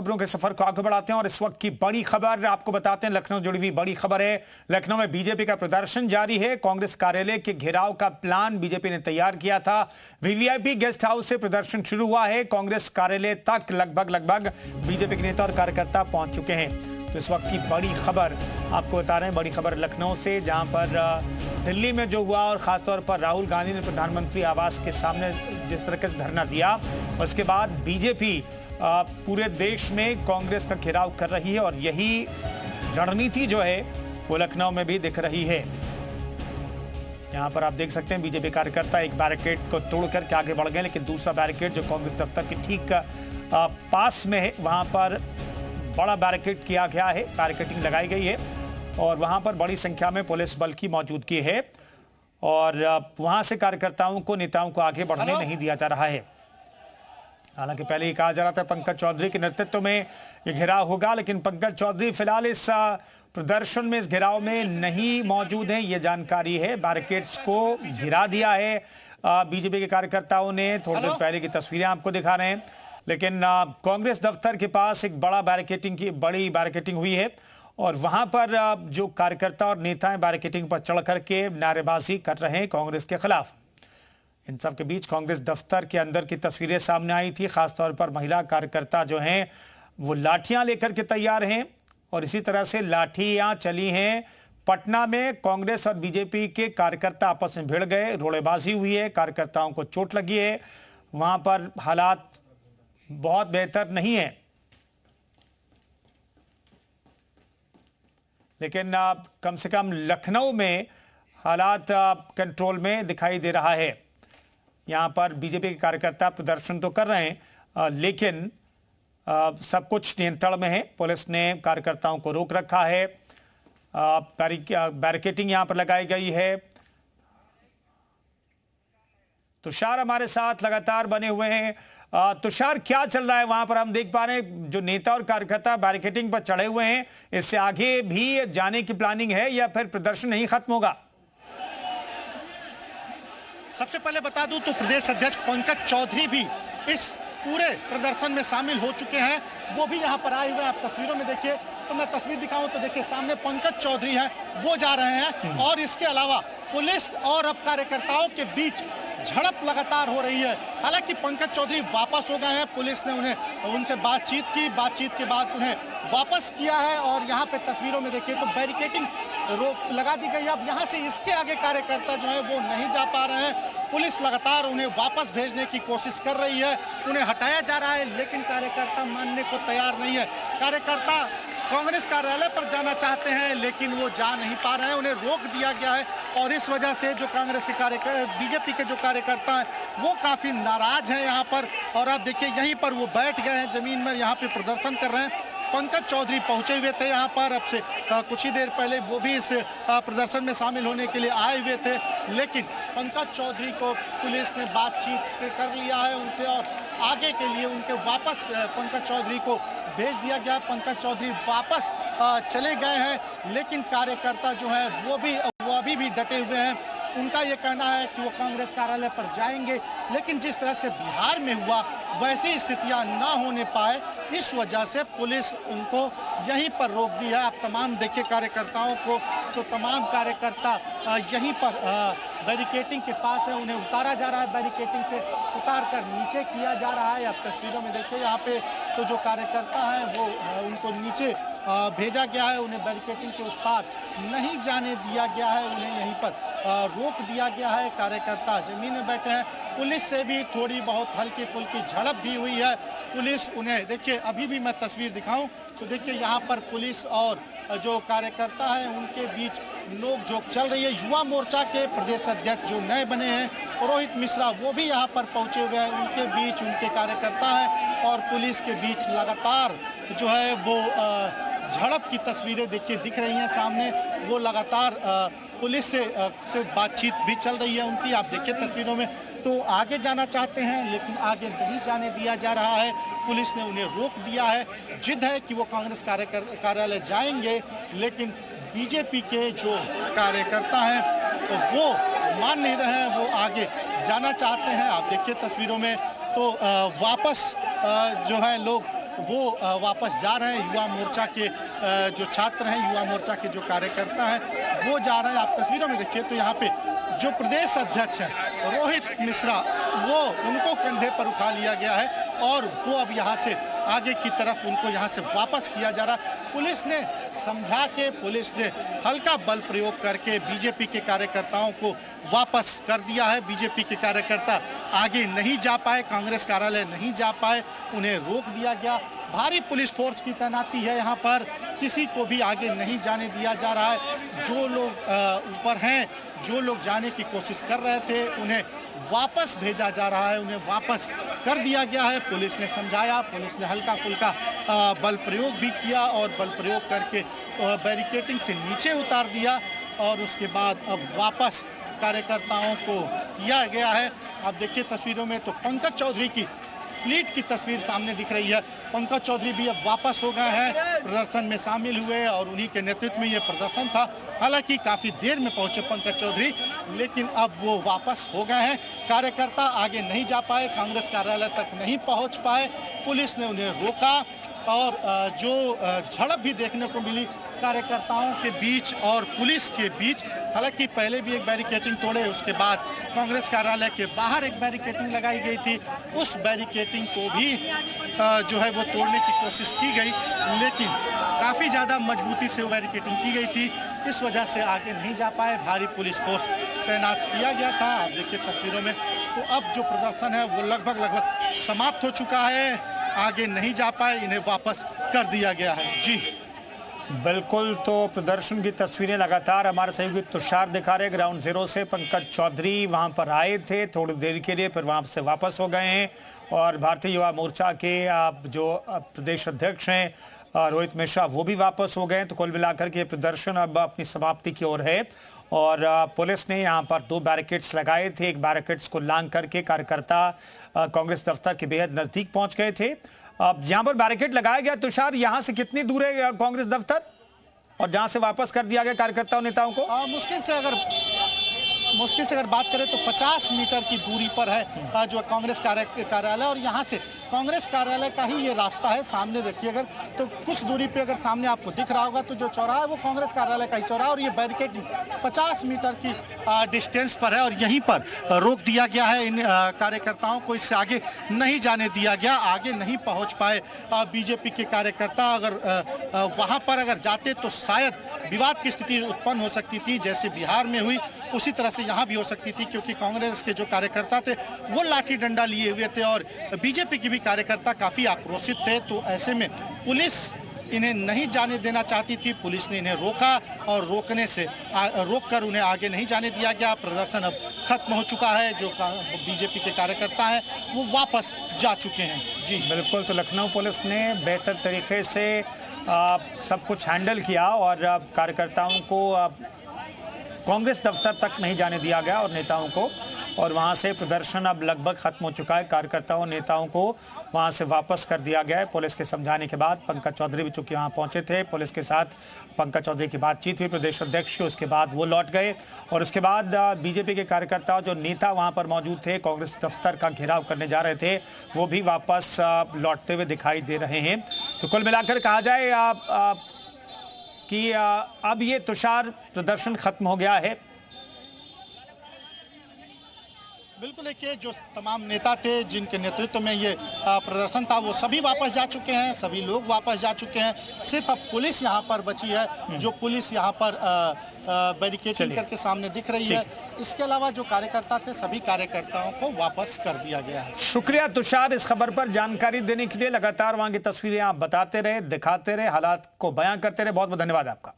खबरों के सफर को आगे बढ़ाते हैं और इस वक्त की बड़ी खबर आपको बताते हैं। लखनऊ जुड़ी हुई बड़ी खबर है। लखनऊ में बीजेपी का प्रदर्शन जारी है। कांग्रेस कार्यालय के घेराव का प्लान बीजेपी ने तैयार किया था। वीवीआईपी गेस्ट हाउस से प्रदर्शन शुरू हुआ है। कांग्रेस कार्यालय तक लगभग बीजेपी के नेता और कार्यकर्ता पहुंच चुके हैं। तो इस वक्त की बड़ी खबर आपको बता रहे हैं। बड़ी खबर लखनऊ से, जहां पर दिल्ली में जो हुआ और खासतौर पर राहुल गांधी ने प्रधानमंत्री आवास के सामने जिस तरीके से धरना दिया, उसके बाद बीजेपी पूरे देश में कांग्रेस का घेराव कर रही है और यही रणनीति जो है वो लखनऊ में भी दिख रही है। यहां पर आप देख सकते हैं बीजेपी कार्यकर्ता एक बैरिकेड को तोड़कर के आगे बढ़ गए, लेकिन दूसरा बैरिकेड जो कांग्रेस दफ्तर के ठीक पास में है वहां पर बड़ा बैरिकेड किया गया है, बैरिकेडिंग लगाई गई है और वहां पर बड़ी संख्या में पुलिस बल की मौजूदगी है और वहां से कार्यकर्ताओं को, नेताओं को आगे बढ़ने नहीं दिया जा रहा है। हालांकि पहले ही कहा जा रहा था पंकज चौधरी के नेतृत्व में ये घेराव होगा, लेकिन पंकज चौधरी फिलहाल इस प्रदर्शन में, इस घेराव में नहीं मौजूद हैं, ये जानकारी है। बैरिकेड्स को गिरा दिया है बीजेपी के कार्यकर्ताओं ने। थोड़ी देर पहले की तस्वीरें आपको दिखा रहे हैं, लेकिन कांग्रेस दफ्तर के पास एक बड़ी बैरिकेडिंग हुई है और वहां पर जो कार्यकर्ता और नेता बैरिकेडिंग पर चढ़ करके नारेबाजी कर रहे हैं कांग्रेस के खिलाफ। इन सब के बीच कांग्रेस दफ्तर के अंदर की तस्वीरें सामने आई थी। खासतौर पर महिला कार्यकर्ता जो हैं वो लाठियां लेकर के तैयार हैं और इसी तरह से लाठियां चली हैं। पटना में कांग्रेस और बीजेपी के कार्यकर्ता आपस में भिड़ गए, रोड़ेबाजी हुई है, कार्यकर्ताओं को चोट लगी है। वहां पर हालात बहुत बेहतर नहीं है, लेकिन कम से कम लखनऊ में हालात कंट्रोल में दिखाई दे रहा है। यहां पर बीजेपी के कार्यकर्ता प्रदर्शन तो कर रहे हैं, लेकिन सब कुछ नियंत्रण में है। पुलिस ने कार्यकर्ताओं को रोक रखा है, बैरिकेडिंग यहां पर लगाई गई है। तुषार हमारे साथ लगातार बने हुए हैं। तुषार, क्या चल रहा है वहां पर? हम देख पा रहे हैं जो नेता और कार्यकर्ता बैरिकेडिंग पर चढ़े हुए हैं, इससे आगे भी जाने की प्लानिंग है या फिर प्रदर्शन नहीं खत्म होगा? सबसे पहले बता दूं तो प्रदेश अध्यक्ष पंकज चौधरी भी इस पूरे प्रदर्शन में शामिल हो चुके हैं। वो भी यहां पर आए हुए हैं। आप तस्वीरों में देखिए, तो मैं तस्वीर दिखाऊं तो देखिए सामने पंकज चौधरी हैं, वो जा रहे हैं और इसके अलावा पुलिस और अब कार्यकर्ताओं के बीच झड़प लगातार हो रही है। हालांकि पंकज चौधरी वापस हो गए हैं, पुलिस ने उनसे बातचीत की, बातचीत के बाद उन्हें वापस किया है और यहाँ पे तस्वीरों में देखिए तो बैरिकेडिंग रोक लगा दी गई है। अब यहाँ से इसके आगे कार्यकर्ता जो है वो नहीं जा पा रहे हैं। पुलिस लगातार उन्हें वापस भेजने की कोशिश कर रही है, उन्हें हटाया जा रहा है, लेकिन कार्यकर्ता मानने को तैयार नहीं है। कार्यकर्ता कांग्रेस कार्यालय पर जाना चाहते हैं लेकिन वो जा नहीं पा रहे हैं, उन्हें रोक दिया गया है और इस वजह से जो कांग्रेस के बीजेपी के जो कार्यकर्ता हैं वो काफ़ी नाराज हैं यहाँ पर। और आप देखिए यहीं पर वो बैठ गए हैं ज़मीन में, यहाँ पे प्रदर्शन कर रहे हैं। पंकज चौधरी पहुंचे हुए थे यहाँ पर, अब से कुछ ही देर पहले वो भी इस प्रदर्शन में शामिल होने के लिए आए हुए थे, लेकिन पंकज चौधरी को पुलिस ने बातचीत कर लिया है उनसे और आगे के लिए उनके वापस पंकज चौधरी को भेज दिया गया। पंकज चौधरी वापस चले गए हैं, लेकिन कार्यकर्ता जो है वो अभी भी डटे हुए हैं। उनका ये कहना है कि वो कांग्रेस कार्यालय पर जाएंगे, लेकिन जिस तरह से बिहार में हुआ वैसी स्थितियां ना होने पाए, इस वजह से पुलिस उनको यहीं पर रोक दी है। आप तमाम देखिए कार्यकर्ताओं को, तो तमाम कार्यकर्ता यहीं पर बैरिकेडिंग के पास है, उन्हें उतारा जा रहा है, बैरिकेडिंग से उतार कर नीचे किया जा रहा है। आप तस्वीरों में देखिए यहाँ पे तो जो कार्यकर्ता हैं वो उनको नीचे भेजा गया है, उन्हें बैरिकेडिंग के उस पार नहीं जाने दिया गया है, उन्हें यहीं पर रोक दिया गया है। कार्यकर्ता जमीन में बैठे हैं। पुलिस से भी थोड़ी बहुत हल्की फुल्की झड़प भी हुई है। पुलिस उन्हें देखिए, अभी भी मैं तस्वीर दिखाऊं तो देखिए यहाँ पर पुलिस और जो कार्यकर्ता हैं उनके बीच नोक-झोंक चल रही है। युवा मोर्चा के प्रदेश अध्यक्ष जो नए बने हैं रोहित मिश्रा, वो भी यहाँ पर पहुँचे हुए हैं। उनके बीच उनके कार्यकर्ता हैं और पुलिस के बीच लगातार जो है वो झड़प की तस्वीरें देखिए दिख रही हैं सामने। वो लगातार पुलिस से बातचीत भी चल रही है उनकी, आप देखिए तस्वीरों में। तो आगे जाना चाहते हैं लेकिन आगे नहीं जाने दिया जा रहा है, पुलिस ने उन्हें रोक दिया है। जिद है कि वो कांग्रेस कार्यालय जाएंगे, लेकिन बीजेपी के जो कार्यकर्ता हैं तो वो मान नहीं रहे हैं, वो आगे जाना चाहते हैं। आप देखिए तस्वीरों में तो वापस जो है लोग वो वापस जा रहे हैं। युवा मोर्चा के जो छात्र हैं, युवा मोर्चा के जो कार्यकर्ता हैं, वो जा रहे हैं। आप तस्वीरों में देखिए तो यहाँ पे जो प्रदेश अध्यक्ष हैं रोहित मिश्रा, वो उनको कंधे पर उठा लिया गया है और वो अब यहाँ से आगे की तरफ उनको यहाँ से वापस किया जा रहा है। पुलिस ने समझा के, पुलिस ने हल्का बल प्रयोग करके बीजेपी के कार्यकर्ताओं को वापस कर दिया है। बीजेपी के कार्यकर्ता आगे नहीं जा पाए, कांग्रेस कार्यालय नहीं जा पाए, उन्हें रोक दिया गया। भारी पुलिस फोर्स की तैनाती है यहाँ पर, किसी को भी आगे नहीं जाने दिया जा रहा है। जो लोग ऊपर हैं, जो लोग जाने की कोशिश कर रहे थे, उन्हें वापस भेजा जा रहा है, उन्हें वापस कर दिया गया है। पुलिस ने समझाया, पुलिस ने हल्का फुल्का बल प्रयोग भी किया और बल प्रयोग करके बैरिकेडिंग से नीचे उतार दिया और उसके बाद अब वापस कार्यकर्ताओं को किया गया है। आप देखिए तस्वीरों में तो पंकज चौधरी की फ्लीट की तस्वीर सामने दिख रही है। पंकज चौधरी भी अब वापस हो गए हैं, प्रदर्शन में शामिल हुए और उन्हीं के नेतृत्व में ये प्रदर्शन था। हालांकि काफ़ी देर में पहुंचे पंकज चौधरी, लेकिन अब वो वापस हो गए हैं। कार्यकर्ता आगे नहीं जा पाए, कांग्रेस कार्यालय तक नहीं पहुंच पाए, पुलिस ने उन्हें रोका और जो झड़प भी देखने को मिली कार्यकर्ताओं के बीच और पुलिस के बीच। हालांकि पहले भी एक बैरिकेडिंग तोड़े, उसके बाद कांग्रेस कार्यालय के बाहर एक बैरिकेडिंग लगाई गई थी, उस बैरिकेडिंग को भी जो है वो तोड़ने की कोशिश की गई, लेकिन काफ़ी ज़्यादा मजबूती से वो बैरिकेडिंग की गई थी, इस वजह से आगे नहीं जा पाए। भारी पुलिस फोर्स तैनात किया गया था। आप देखिए तस्वीरों में तो अब जो प्रदर्शन है वो लगभग समाप्त हो चुका है, आगे नहीं जा पाए, इन्हें वापस कर दिया गया है। जी बिल्कुल, तो प्रदर्शन की तस्वीरें लगातार हमारे सहयोगी तुषार दिखा रहे ग्राउंड जीरो से। पंकज चौधरी वहां पर आए थे थोड़ी देर के लिए, फिर वहां से वापस हो गए हैं और भारतीय युवा मोर्चा के जो प्रदेश अध्यक्ष हैं रोहित मिश्रा, वो भी वापस हो गए हैं। तो कुल मिलाकर के प्रदर्शन अब अपनी समाप्ति की ओर है और पुलिस ने यहाँ पर 2 बैरिकेड्स लगाए थे। एक बैरिकेड्स को लांग करके कार्यकर्ता कांग्रेस दफ्तर के बेहद नजदीक पहुंच गए थे। अब जहां पर बैरिकेड लगाया गया, तुषार, यहां से कितनी दूर है कांग्रेस दफ्तर और जहां से वापस कर दिया गया कार्यकर्ताओं नेताओं को? मुश्किल से अगर बात करें तो 50 मीटर की दूरी पर है जो कांग्रेस कार्यालय, और यहाँ से कांग्रेस कार्यालय का ही ये रास्ता है। सामने देखिए अगर तो कुछ दूरी पे अगर सामने आपको दिख रहा होगा तो जो चौराहा है वो कांग्रेस कार्यालय का ही चौराहा, और ये बैरिकेड 50 मीटर की डिस्टेंस पर है और यहीं पर रोक दिया गया है। इन कार्यकर्ताओं को इससे आगे नहीं जाने दिया गया, आगे नहीं पहुँच पाए बीजेपी के कार्यकर्ता। अगर वहाँ पर अगर जाते तो शायद विवाद की स्थिति उत्पन्न हो सकती थी, जैसे बिहार में हुई उसी तरह से यहाँ भी हो सकती थी, क्योंकि कांग्रेस के जो कार्यकर्ता थे वो लाठी डंडा लिए हुए थे और बीजेपी के भी कार्यकर्ता काफ़ी आक्रोशित थे। तो ऐसे में पुलिस इन्हें नहीं जाने देना चाहती थी, पुलिस ने इन्हें रोका और रोककर उन्हें आगे नहीं जाने दिया गया। प्रदर्शन अब खत्म हो चुका है, जो बीजेपी के कार्यकर्ता हैं वो वापस जा चुके हैं। जी बिल्कुल, तो लखनऊ पुलिस ने बेहतर तरीके से सब कुछ हैंडल किया और कार्यकर्ताओं को कांग्रेस दफ्तर तक नहीं जाने दिया गया और नेताओं को, और वहां से प्रदर्शन अब लगभग खत्म हो चुका है। कार्यकर्ताओं नेताओं को वहां से वापस कर दिया गया है पुलिस के समझाने के बाद। पंकज चौधरी भी चूंकि वहां पहुंचे थे, पुलिस के साथ पंकज चौधरी की बातचीत हुई प्रदेश अध्यक्ष की, उसके बाद वो लौट गए और उसके बाद बीजेपी के कार्यकर्ता जो नेता वहां पर मौजूद थे, कांग्रेस दफ्तर का घेराव करने जा रहे थे, वो भी वापस लौटते हुए दिखाई दे रहे हैं। तो कुल मिलाकर कहा जाए कि अब ये तुषार प्रदर्शन खत्म हो गया है। बिल्कुल, देखिए जो तमाम नेता थे जिनके नेतृत्व में ये प्रदर्शन था वो सभी वापस जा चुके हैं, सभी लोग वापस जा चुके हैं। सिर्फ अब पुलिस यहाँ पर बची है, जो पुलिस यहाँ पर बैरिकेडिंग करके सामने दिख रही है। इसके अलावा जो कार्यकर्ता थे सभी कार्यकर्ताओं को वापस कर दिया गया है। शुक्रिया तुषार इस खबर पर जानकारी देने के लिए। लगातार वहां की तस्वीरें आप बताते रहे, दिखाते रहे, हालात को बयां करते रहे। बहुत बहुत धन्यवाद आपका।